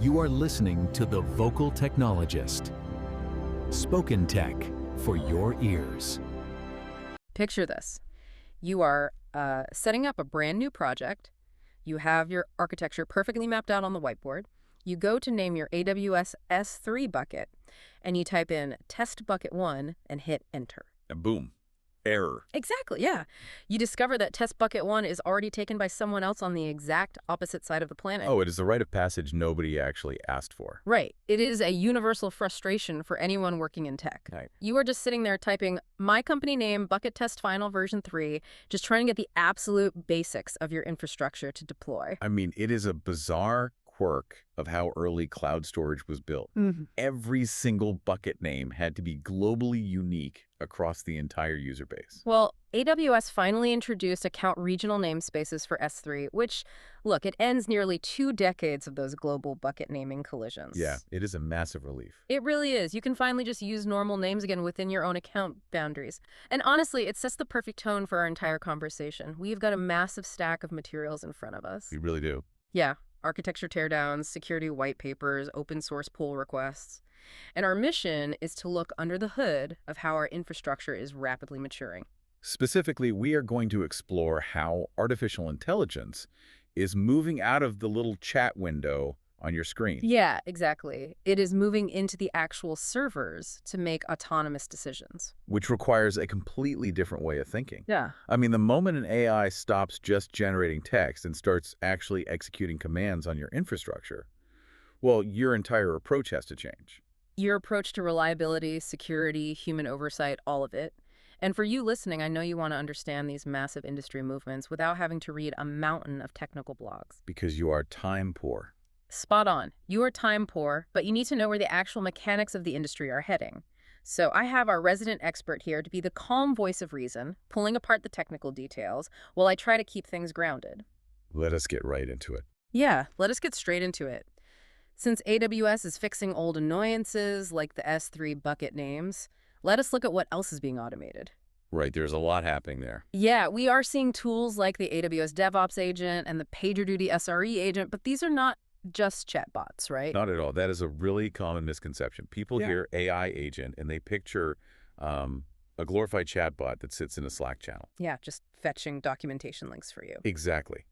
You are listening to The Vocal Technologist. Spoken tech for your ears. Picture this. You are setting up a brand new project. You have your architecture perfectly mapped out on the whiteboard. You go to name your AWS S3 bucket, and you type in test bucket 1 and hit enter. And boom, error. Exactly, yeah. You discover that test bucket 1 is already taken by someone else on the exact opposite side of the planet. Oh, it is a rite of passage nobody actually asked for. Right. It is a universal frustration for anyone working in tech. Right. You are just sitting there typing my company name, bucket test final version 3, just trying to get the absolute basics of your infrastructure to deploy. I mean, it is a bizarre quirk of how early cloud storage was built. Every single bucket name had to be globally unique across the entire user base. Well, AWS finally introduced account regional namespaces for S3, which, look, it ends nearly 2 decades of those global bucket naming collisions. Yeah, it is a massive relief. It really is. You can finally just use normal names again within your own account boundaries. And honestly, it sets the perfect tone for our entire conversation. We've got a massive stack of materials in front of us. We really do. Yeah. Architecture teardowns, security white papers, open source pull requests. And our mission is to look under the hood of how our infrastructure is rapidly maturing. Specifically, we are going to explore how artificial intelligence is moving out of the little chat window on your screen. Yeah, exactly. It is moving into the actual servers to make autonomous decisions. Which requires a completely different way of thinking. Yeah. I mean, the moment an AI stops just generating text and starts actually executing commands on your infrastructure, well, your entire approach has to change. Your approach to reliability, security, human oversight, all of it. And for you listening, I know you want to understand these massive industry movements without having to read a mountain of technical blogs. Because you are time poor. Spot on. You are time poor, but you need to know where the actual mechanics of the industry are heading. So I have our resident expert here to be the calm voice of reason, pulling apart the technical details while I try to keep things grounded. Let us get right into it. Yeah, let us get straight into it. Since AWS is fixing old annoyances like the S3 bucket names, let us look at what else is being automated. Right, there's a lot happening there. Yeah, we are seeing tools like the AWS DevOps agent and the PagerDuty SRE agent, but these are not just chatbots, right? Not at all. That is a really common misconception. People hear AI agent and they picture a glorified chatbot that sits in a Slack channel. Yeah, just fetching documentation links for you. Exactly.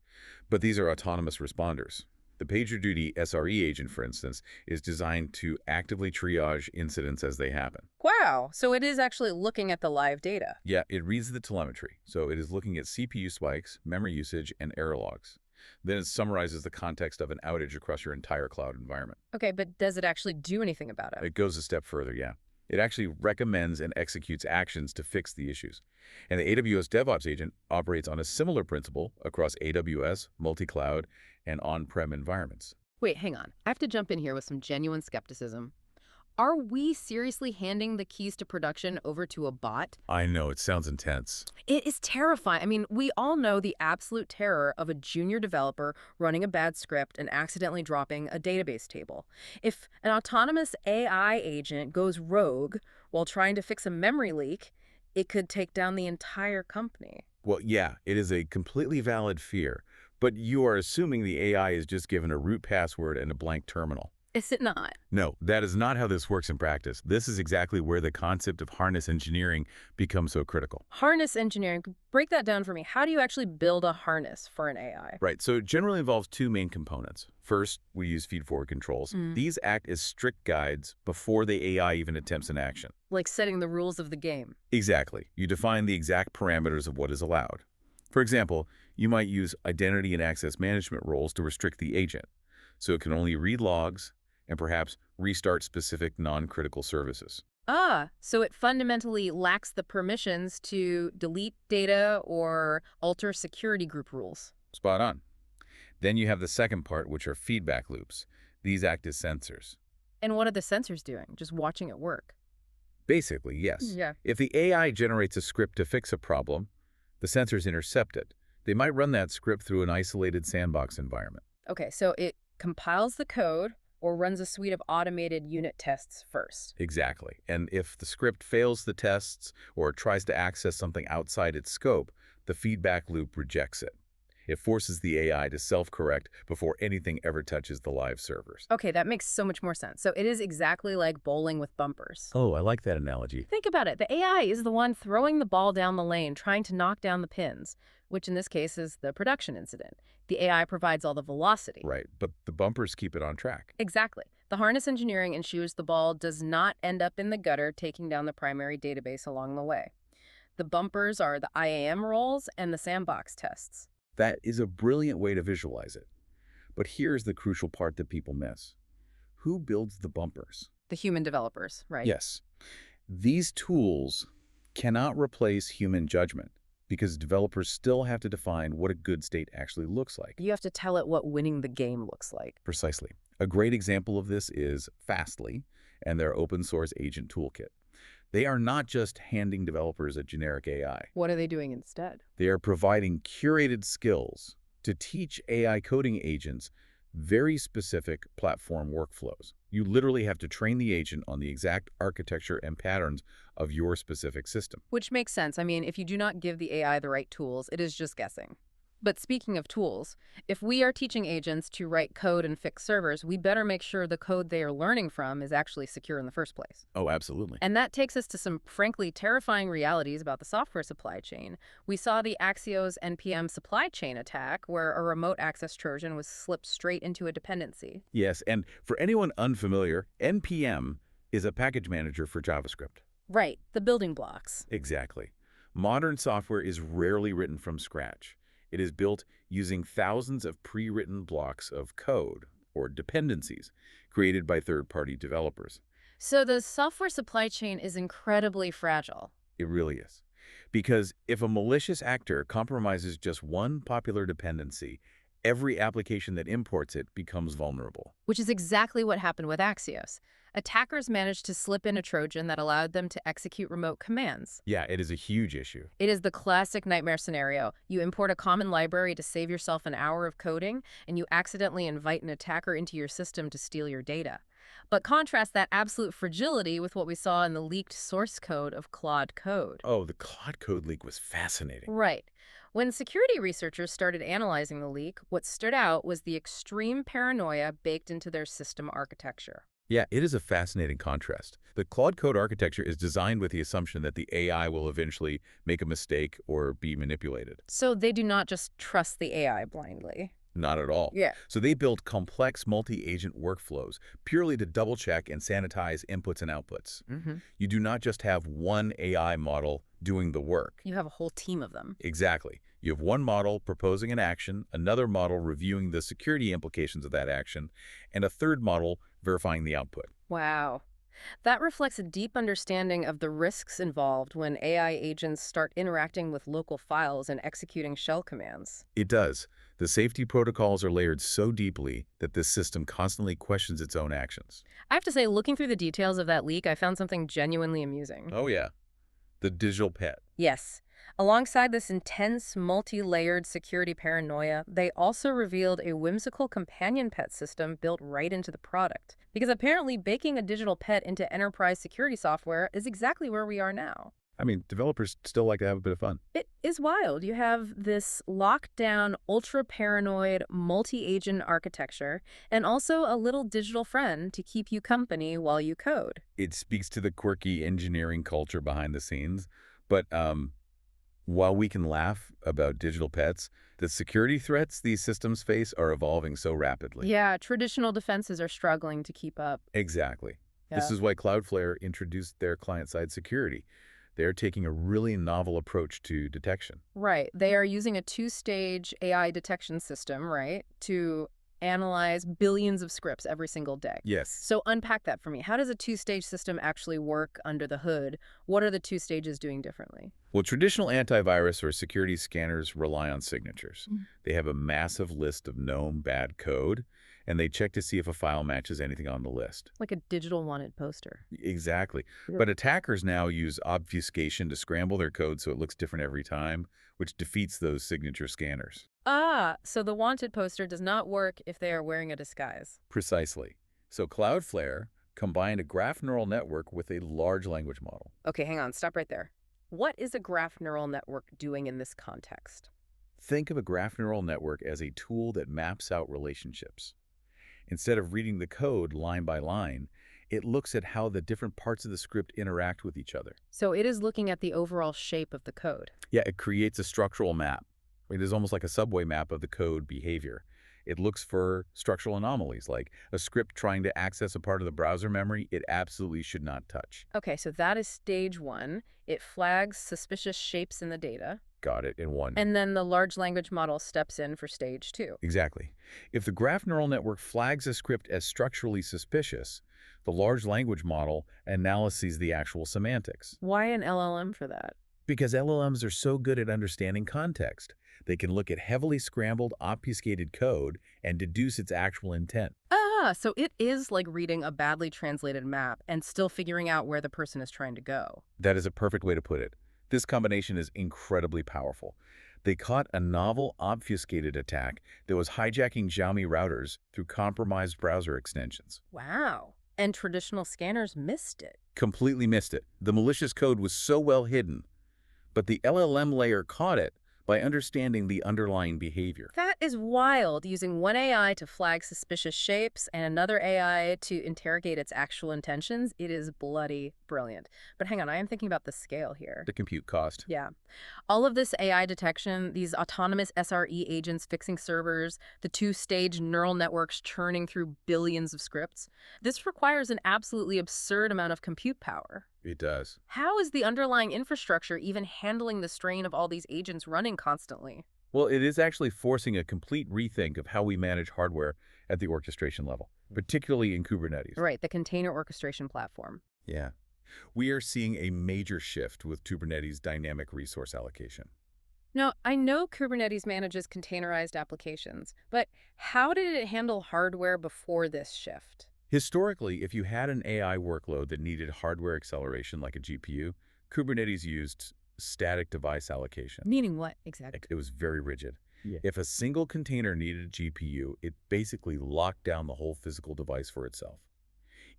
But these are autonomous responders. The PagerDuty SRE agent, for instance, is designed to actively triage incidents as they happen. Wow, so it is actually looking at the live data. Yeah, it reads the telemetry. So it is looking at CPU spikes, memory usage, and error logs. Then it summarizes the context of an outage across your entire cloud environment. Okay, but does it actually do anything about it? It goes a step further, yeah. It actually recommends and executes actions to fix the issues. And the AWS DevOps agent operates on a similar principle across AWS, multi-cloud, and on-prem environments. Wait, hang on. I have to jump in here with some genuine skepticism. Are we seriously handing the keys to production over to a bot? I know, it sounds intense. It is terrifying. I mean, we all know the absolute terror of a junior developer running a bad script and accidentally dropping a database table. If an autonomous AI agent goes rogue while trying to fix a memory leak, it could take down the entire company. Well, yeah, it is a completely valid fear, but you are assuming the AI is just given a root password and a blank terminal. Is it not? No, that is not how this works in practice. This is exactly where the concept of harness engineering becomes so critical. Harness engineering, break that down for me. How do you actually build a harness for an AI? Right, so it generally involves 2 main components. First, we use feed-forward controls. These act as strict guides before the AI even attempts an action. Like setting the rules of the game. Exactly. You define the exact parameters of what is allowed. For example, you might use identity and access management roles to restrict the agent, so it can only read logs and perhaps restart specific non-critical services. So it fundamentally lacks the permissions to delete data or alter security group rules. Spot on. Then you have the second part, which are feedback loops. These act as sensors. And what are the sensors doing? Just watching it work? Basically, yes. Yeah. If the AI generates a script to fix a problem, the sensors intercept it. They might run that script through an isolated sandbox environment. Okay, so it compiles the code or runs a suite of automated unit tests first. Exactly. And if the script fails the tests or tries to access something outside its scope, the feedback loop rejects it. It forces the AI to self-correct before anything ever touches the live servers. Okay, that makes so much more sense. So it is exactly like bowling with bumpers. Oh, I like that analogy. Think about it. The AI is the one throwing the ball down the lane, trying to knock down the pins, which in this case is the production incident. The AI provides all the velocity. Right, but the bumpers keep it on track. Exactly. The harness engineering ensures the ball does not end up in the gutter, taking down the primary database along the way. The bumpers are the IAM roles and the sandbox tests. That is a brilliant way to visualize it. But here's the crucial part that people miss. Who builds the bumpers? The human developers, right? Yes. These tools cannot replace human judgment because developers still have to define what a good state actually looks like. You have to tell it what winning the game looks like. Precisely. A great example of this is Fastly and their open source agent toolkit. They are not just handing developers a generic AI. What are they doing instead? They are providing curated skills to teach AI coding agents very specific platform workflows. You literally have to train the agent on the exact architecture and patterns of your specific system. Which makes sense. I mean, if you do not give the AI the right tools, it is just guessing. But speaking of tools, if we are teaching agents to write code and fix servers, we better make sure the code they are learning from is actually secure in the first place. Oh, absolutely. And that takes us to some frankly terrifying realities about the software supply chain. We saw the Axios NPM supply chain attack, where a remote access Trojan was slipped straight into a dependency. Yes, and for anyone unfamiliar, NPM is a package manager for JavaScript. Right, the building blocks. Exactly. Modern software is rarely written from scratch. It is built using thousands of pre-written blocks of code, or dependencies, created by third-party developers. So the software supply chain is incredibly fragile. It really is. Because if a malicious actor compromises just one popular dependency, every application that imports it becomes vulnerable. Which is exactly what happened with Axios. Attackers managed to slip in a Trojan that allowed them to execute remote commands. Yeah, it is a huge issue. It is the classic nightmare scenario. You import a common library to save yourself an hour of coding, and you accidentally invite an attacker into your system to steal your data. But contrast that absolute fragility with what we saw in the leaked source code of Claude Code. Oh, the Claude Code leak was fascinating. Right. When security researchers started analyzing the leak, what stood out was the extreme paranoia baked into their system architecture. Yeah, it is a fascinating contrast. The Claude Code architecture is designed with the assumption that the AI will eventually make a mistake or be manipulated. So they do not just trust the AI blindly. Not at all. Yeah. So they build complex multi-agent workflows purely to double-check and sanitize inputs and outputs. You do not just have one AI model doing the work. You have a whole team of them. Exactly. You have one model proposing an action, another model reviewing the security implications of that action, and a third model verifying the output. Wow. That reflects a deep understanding of the risks involved when AI agents start interacting with local files and executing shell commands. It does. The safety protocols are layered so deeply that this system constantly questions its own actions. I have to say, looking through the details of that leak, I found something genuinely amusing. Oh, yeah. The digital pet. Yes. Alongside this intense, multi-layered security paranoia, they also revealed a whimsical companion pet system built right into the product. Because apparently baking a digital pet into enterprise security software is exactly where we are now. I mean, developers still like to have a bit of fun. It is wild. You have this locked-down, ultra-paranoid, multi-agent architecture, and also a little digital friend to keep you company while you code. It speaks to the quirky engineering culture behind the scenes, but while we can laugh about digital pets, the security threats these systems face are evolving so rapidly. Yeah, traditional defenses are struggling to keep up. Exactly. Yeah. This is why Cloudflare introduced their client-side security. They're taking a really novel approach to detection. Right. They are using a two-stage AI detection system, right, to analyze billions of scripts every single day. Yes. So unpack that for me. How does a two-stage system actually work under the hood? What are the two stages doing differently? Well, traditional antivirus or security scanners rely on signatures. They have a massive list of known bad code, and they check to see if a file matches anything on the list. Like a digital wanted poster. Exactly. But attackers now use obfuscation to scramble their code so it looks different every time, which defeats those signature scanners. Ah, so the wanted poster does not work if they are wearing a disguise. Precisely. So Cloudflare combined a graph neural network with a large language model. Okay, hang on. Stop right there. What is a graph neural network doing in this context? Think of a graph neural network as a tool that maps out relationships. Instead of reading the code line by line, it looks at how the different parts of the script interact with each other. So it is looking at the overall shape of the code. Yeah, it creates a structural map. It is almost like a subway map of the code behavior. It looks for structural anomalies, like a script trying to access a part of the browser memory it absolutely should not touch. Okay, so that is stage one. It flags suspicious shapes in the data. Got it in one. And then the large language model steps in for stage two. Exactly. If the graph neural network flags a script as structurally suspicious, the large language model analyzes the actual semantics. Why an LLM for that? Because LLMs are so good at understanding context, they can look at heavily scrambled, obfuscated code and deduce its actual intent. Ah, so it is like reading a badly translated map and still figuring out where the person is trying to go. That is a perfect way to put it. This combination is incredibly powerful. They caught a novel, obfuscated attack that was hijacking Xiaomi routers through compromised browser extensions. Wow. And traditional scanners missed it. Completely missed it. The malicious code was so well hidden. But the LLM layer caught it by understanding the underlying behavior. That is wild, using one AI to flag suspicious shapes and another AI to interrogate its actual intentions. It is bloody brilliant. But hang on, I am thinking about the scale here. The compute cost. Yeah. All of this AI detection, these autonomous SRE agents fixing servers, the two-stage neural networks churning through billions of scripts, this requires an absolutely absurd amount of compute power. It does. How is the underlying infrastructure even handling the strain of all these agents running constantly? Well, it is actually forcing a complete rethink of how we manage hardware at the orchestration level, particularly in Kubernetes. Right, the container orchestration platform. Yeah. We are seeing a major shift with Kubernetes dynamic resource allocation. Now, I know Kubernetes manages containerized applications, but how did it handle hardware before this shift? Historically, if you had an AI workload that needed hardware acceleration like a GPU, Kubernetes used static device allocation. Meaning what exactly? It was very rigid. Yeah. If a single container needed a GPU, it basically locked down the whole physical device for itself,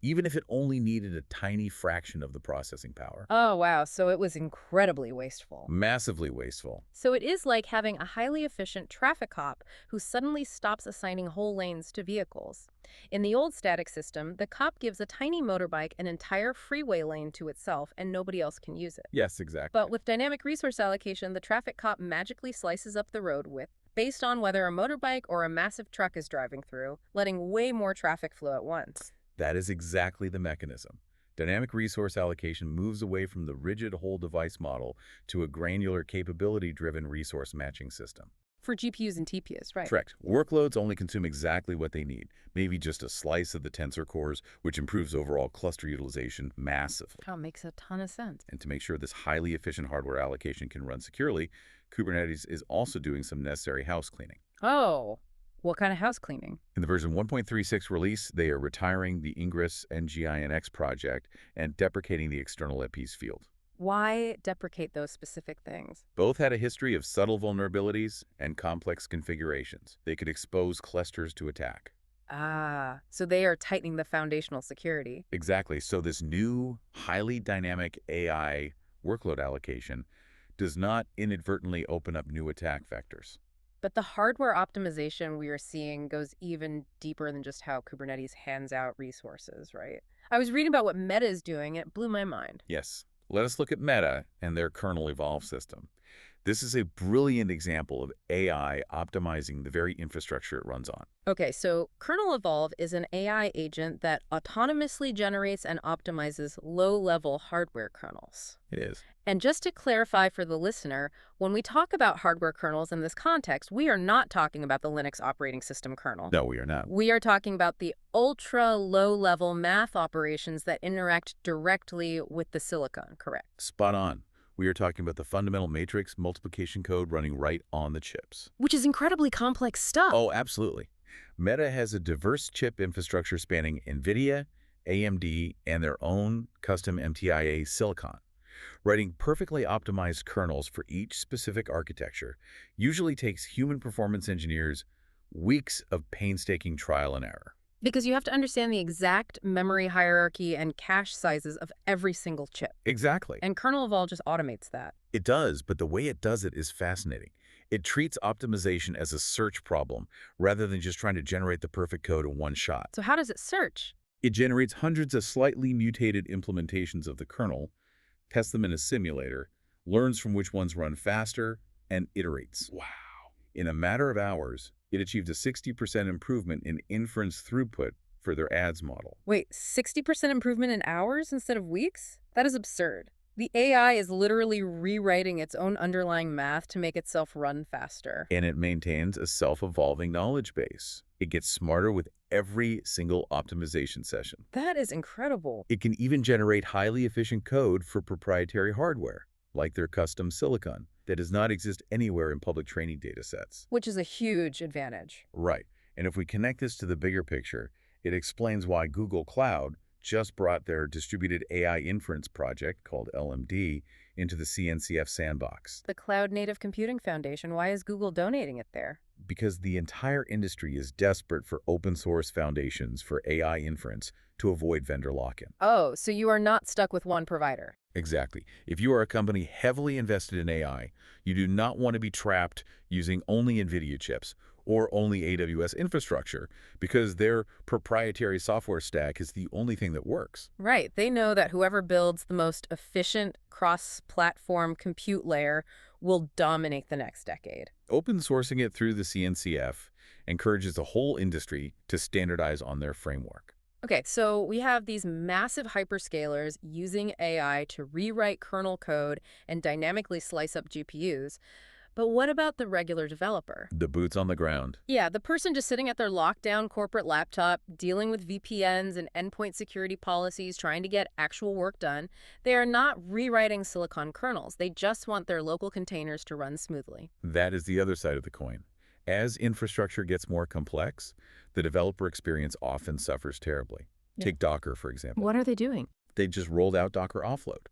even if it only needed a tiny fraction of the processing power. Oh, wow. So it was incredibly wasteful. Massively wasteful. So it is like having a highly efficient traffic cop who suddenly stops assigning whole lanes to vehicles. In the old static system, the cop gives a tiny motorbike an entire freeway lane to itself and nobody else can use it. Yes, exactly. But with dynamic resource allocation, the traffic cop magically slices up the road width based on whether a motorbike or a massive truck is driving through, letting way more traffic flow at once. That is exactly the mechanism. Dynamic resource allocation moves away from the rigid whole device model to a granular capability-driven resource matching system. For GPUs and TPUs, right? Correct. Workloads only consume exactly what they need, maybe just a slice of the tensor cores, which improves overall cluster utilization massively. Oh, makes a ton of sense. And to make sure this highly efficient hardware allocation can run securely, Kubernetes is also doing some necessary house cleaning. Oh, what kind of house cleaning? In the version 1.36 release, they are retiring the Ingress NGINX project and deprecating the external EPs field. Why deprecate those specific things? Both had a history of subtle vulnerabilities and complex configurations. They could expose clusters to attack. Ah, so they are tightening the foundational security. Exactly. So this new, highly dynamic AI workload allocation does not inadvertently open up new attack vectors. But the hardware optimization we are seeing goes even deeper than just how Kubernetes hands out resources, right? I was reading about what Meta is doing. It blew my mind. Yes. Let us look at Meta and their kernel evolve system. This is a brilliant example of AI optimizing the very infrastructure it runs on. Okay, so Kernel Evolve is an AI agent that autonomously generates and optimizes low-level hardware kernels. It is. And just to clarify for the listener, when we talk about hardware kernels in this context, we are not talking about the Linux operating system kernel. No, we are not. We are talking about the ultra-low-level math operations that interact directly with the silicon, correct? Spot on. We are talking about the fundamental matrix multiplication code running right on the chips. Which is incredibly complex stuff. Oh, absolutely. Meta has a diverse chip infrastructure spanning NVIDIA, AMD, and their own custom MTIA silicon. Writing perfectly optimized kernels for each specific architecture usually takes human performance engineers weeks of painstaking trial and error. Because you have to understand the exact memory hierarchy and cache sizes of every single chip. Exactly. And Kernel Evolve just automates that. It does, but the way it does it is fascinating. It treats optimization as a search problem rather than just trying to generate the perfect code in one shot. So how does it search? It generates hundreds of slightly mutated implementations of the kernel, tests them in a simulator, learns from which ones run faster, and iterates. Wow. In a matter of hours, it achieved a 60% improvement in inference throughput for their ads model. Wait, 60% improvement in hours instead of weeks? That is absurd. The AI is literally rewriting its own underlying math to make itself run faster. And it maintains a self-evolving knowledge base. It gets smarter with every single optimization session. That is incredible. It can even generate highly efficient code for proprietary hardware, like their custom silicon, that does not exist anywhere in public training data sets. Which is a huge advantage. Right. And if we connect this to the bigger picture, it explains why Google Cloud just brought their distributed AI inference project, called LMD, into the CNCF sandbox. The Cloud Native Computing Foundation, why is Google donating it there? Because the entire industry is desperate for open source foundations for AI inference to avoid vendor lock-in. Oh, so you are not stuck with one provider. Exactly. If you are a company heavily invested in AI, you do not want to be trapped using only NVIDIA chips or only AWS infrastructure because their proprietary software stack is the only thing that works. Right. They know that whoever builds the most efficient cross-platform compute layer will dominate the next decade. Open sourcing it through the CNCF encourages the whole industry to standardize on their framework. Okay, so we have these massive hyperscalers using AI to rewrite kernel code and dynamically slice up GPUs. But what about the regular developer? The boots on the ground. Yeah, the person just sitting at their lockdown corporate laptop, dealing with VPNs and endpoint security policies, trying to get actual work done. They are not rewriting silicon kernels. They just want their local containers to run smoothly. That is the other side of the coin. As infrastructure gets more complex, the developer experience often suffers terribly. Yeah. Take Docker, for example. What are they doing? They just rolled out Docker offload.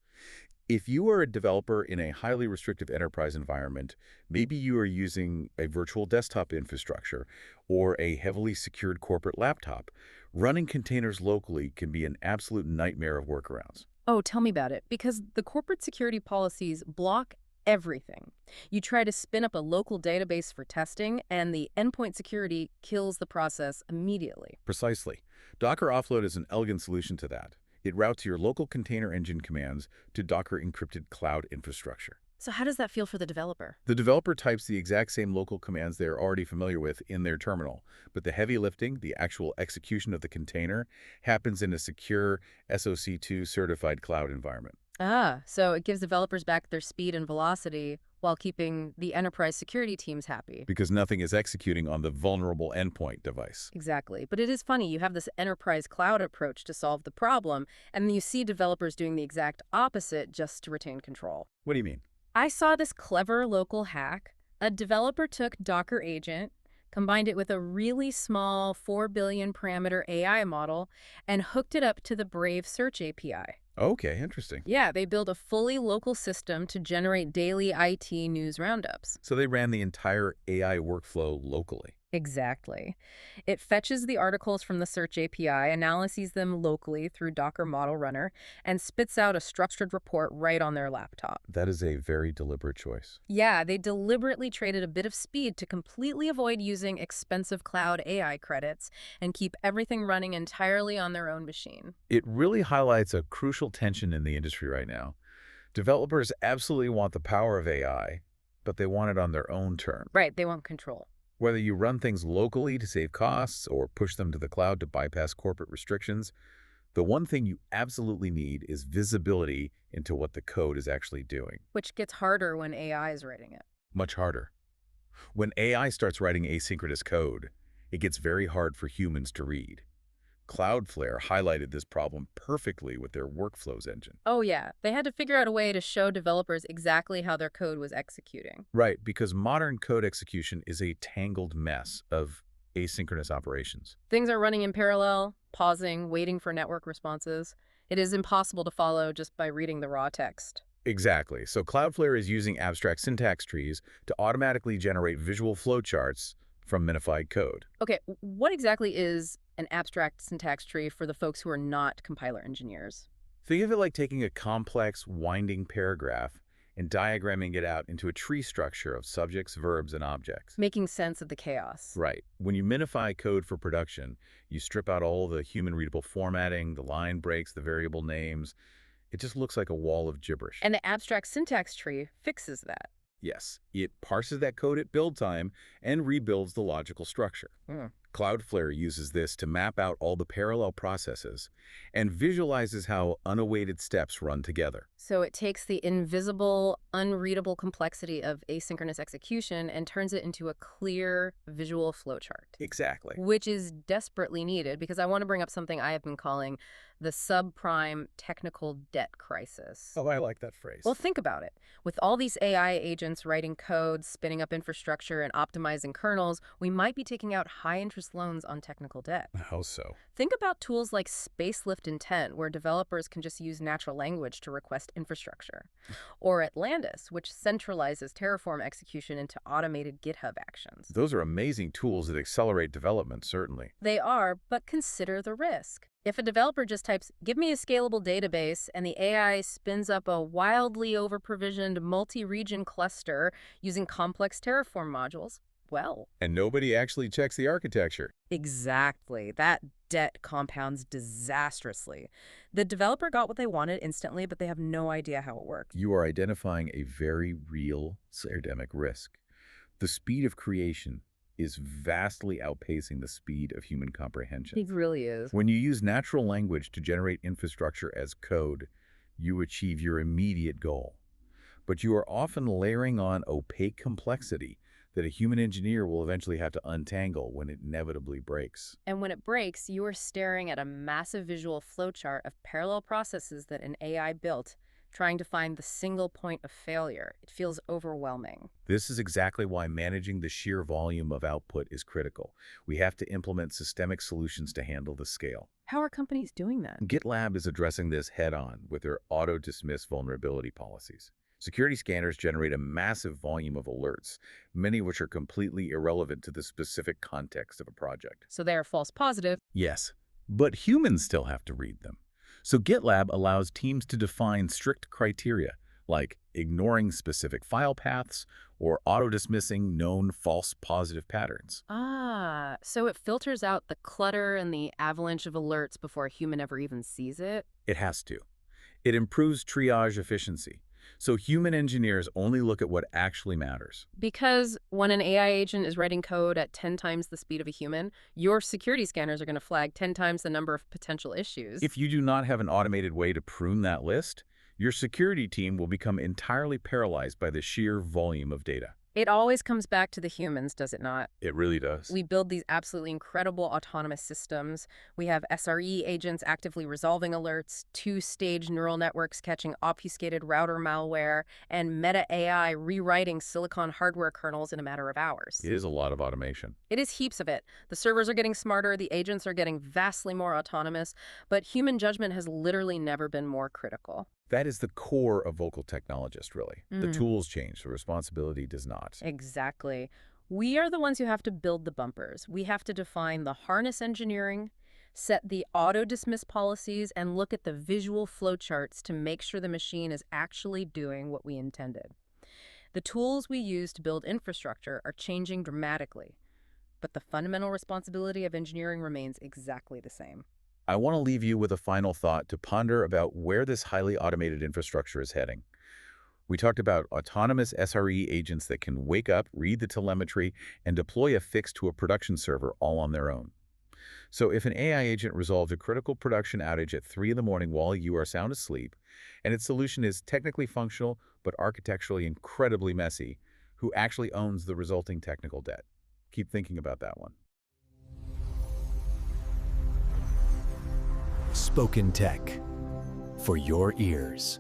If you are a developer in a highly restrictive enterprise environment, maybe you are using a virtual desktop infrastructure or a heavily secured corporate laptop, running containers locally can be an absolute nightmare of workarounds. Oh, tell me about it. Because the corporate security policies block everything. You try to spin up a local database for testing, and the endpoint security kills the process immediately. Precisely. Docker offload is an elegant solution to that. It routes your local container engine commands to Docker encrypted cloud infrastructure. So how does that feel for the developer? The developer types the exact same local commands they are already familiar with in their terminal, but the heavy lifting, the actual execution of the container, happens in a secure SOC2 certified cloud environment. Ah, so it gives developers back their speed and velocity while keeping the enterprise security teams happy. Because nothing is executing on the vulnerable endpoint device. Exactly. But it is funny, you have this enterprise cloud approach to solve the problem, and you see developers doing the exact opposite just to retain control. What do you mean? I saw this clever local hack. A developer took Docker Agent, combined it with a really small 4 billion parameter AI model, and hooked it up to the Brave Search API. Okay, interesting. Yeah, they built a fully local system to generate daily IT news roundups. So they ran the entire AI workflow locally. Exactly. It fetches the articles from the Search API, analyzes them locally through Docker Model Runner, and spits out a structured report right on their laptop. That is a very deliberate choice. Yeah, they deliberately traded a bit of speed to completely avoid using expensive cloud AI credits and keep everything running entirely on their own machine. It really highlights a crucial tension in the industry right now. Developers absolutely want the power of AI, but they want it on their own terms. Right, they want control. Whether you run things locally to save costs or push them to the cloud to bypass corporate restrictions, the one thing you absolutely need is visibility into what the code is actually doing. Which gets harder when AI is writing it. Much harder. When AI starts writing asynchronous code, it gets very hard for humans to read. Cloudflare highlighted this problem perfectly with their workflows engine. Oh yeah, they had to figure out a way to show developers exactly how their code was executing. Right, because modern code execution is a tangled mess of asynchronous operations. Things are running in parallel, pausing, waiting for network responses. It is impossible to follow just by reading the raw text. Exactly. So Cloudflare is using abstract syntax trees to automatically generate visual flowcharts from minified code. Okay, what exactly is an abstract syntax tree for the folks who are not compiler engineers? Think of it like taking a complex, winding paragraph and diagramming it out into a tree structure of subjects, verbs, and objects. Making sense of the chaos. Right. When you minify code for production, you strip out all the human-readable formatting, the line breaks, the variable names. It just looks like a wall of gibberish. And the abstract syntax tree fixes that. Yes, it parses that code at build time and rebuilds the logical structure. Cloudflare uses this to map out all the parallel processes and visualizes how unawaited steps run together. So it takes the invisible, unreadable complexity of asynchronous execution and turns it into a clear visual flowchart. Exactly. Which is desperately needed because I want to bring up something I have been calling the subprime technical debt crisis. Oh, I like that phrase. Well, think about it. With all these AI agents writing code, spinning up infrastructure, and optimizing kernels, we might be taking out high-interest loans on technical debt. How so? Think about tools like Spacelift Intent, where developers can just use natural language to request infrastructure. Or Atlantis, which centralizes Terraform execution into automated GitHub actions. Those are amazing tools that accelerate development, certainly. They are, but consider the risk. If a developer just types, "Give me a scalable database," and the AI spins up a wildly over-provisioned multi-region cluster using complex Terraform modules, well... And nobody actually checks the architecture. Exactly. That debt compounds disastrously. The developer got what they wanted instantly, but they have no idea how it worked. You are identifying a very real systemic risk. The speed of creation is vastly outpacing the speed of human comprehension. It really is. When you use natural language to generate infrastructure as code, you achieve your immediate goal. But you are often layering on opaque complexity that a human engineer will eventually have to untangle when it inevitably breaks. And when it breaks, you are staring at a massive visual flowchart of parallel processes that an AI built, trying to find the single point of failure. It feels overwhelming. This is exactly why managing the sheer volume of output is critical. We have to implement systemic solutions to handle the scale. How are companies doing that? GitLab is addressing this head-on with their auto-dismiss vulnerability policies. Security scanners generate a massive volume of alerts, many of which are completely irrelevant to the specific context of a project. So they are false positive. Yes, but humans still have to read them. So GitLab allows teams to define strict criteria, like ignoring specific file paths or auto-dismissing known false positive patterns. Ah, so it filters out the clutter and the avalanche of alerts before a human ever even sees it? It has to. It improves triage efficiency. So human engineers only look at what actually matters. Because when an AI agent is writing code at 10 times the speed of a human, your security scanners are going to flag 10 times the number of potential issues. If you do not have an automated way to prune that list, your security team will become entirely paralyzed by the sheer volume of data. It always comes back to the humans, does it not? It really does. We build these absolutely incredible autonomous systems. We have SRE agents actively resolving alerts, two-stage neural networks catching obfuscated router malware, and Meta AI rewriting silicon hardware kernels in a matter of hours. It is a lot of automation. It is heaps of it. The servers are getting smarter, the agents are getting vastly more autonomous, but human judgment has literally never been more critical. That is the core of vocal technologist, really. The tools change, the responsibility does not. Exactly. We are the ones who have to build the bumpers. We have to define the harness engineering, set the auto-dismiss policies, and look at the visual flowcharts to make sure the machine is actually doing what we intended. The tools we use to build infrastructure are changing dramatically, but the fundamental responsibility of engineering remains exactly the same. I want to leave you with a final thought to ponder about where this highly automated infrastructure is heading. We talked about autonomous SRE agents that can wake up, read the telemetry, and deploy a fix to a production server all on their own. So if an AI agent resolved a critical production outage at 3 in the morning while you are sound asleep, and its solution is technically functional but architecturally incredibly messy, who actually owns the resulting technical debt? Keep thinking about that one. Spoken Tech for your ears.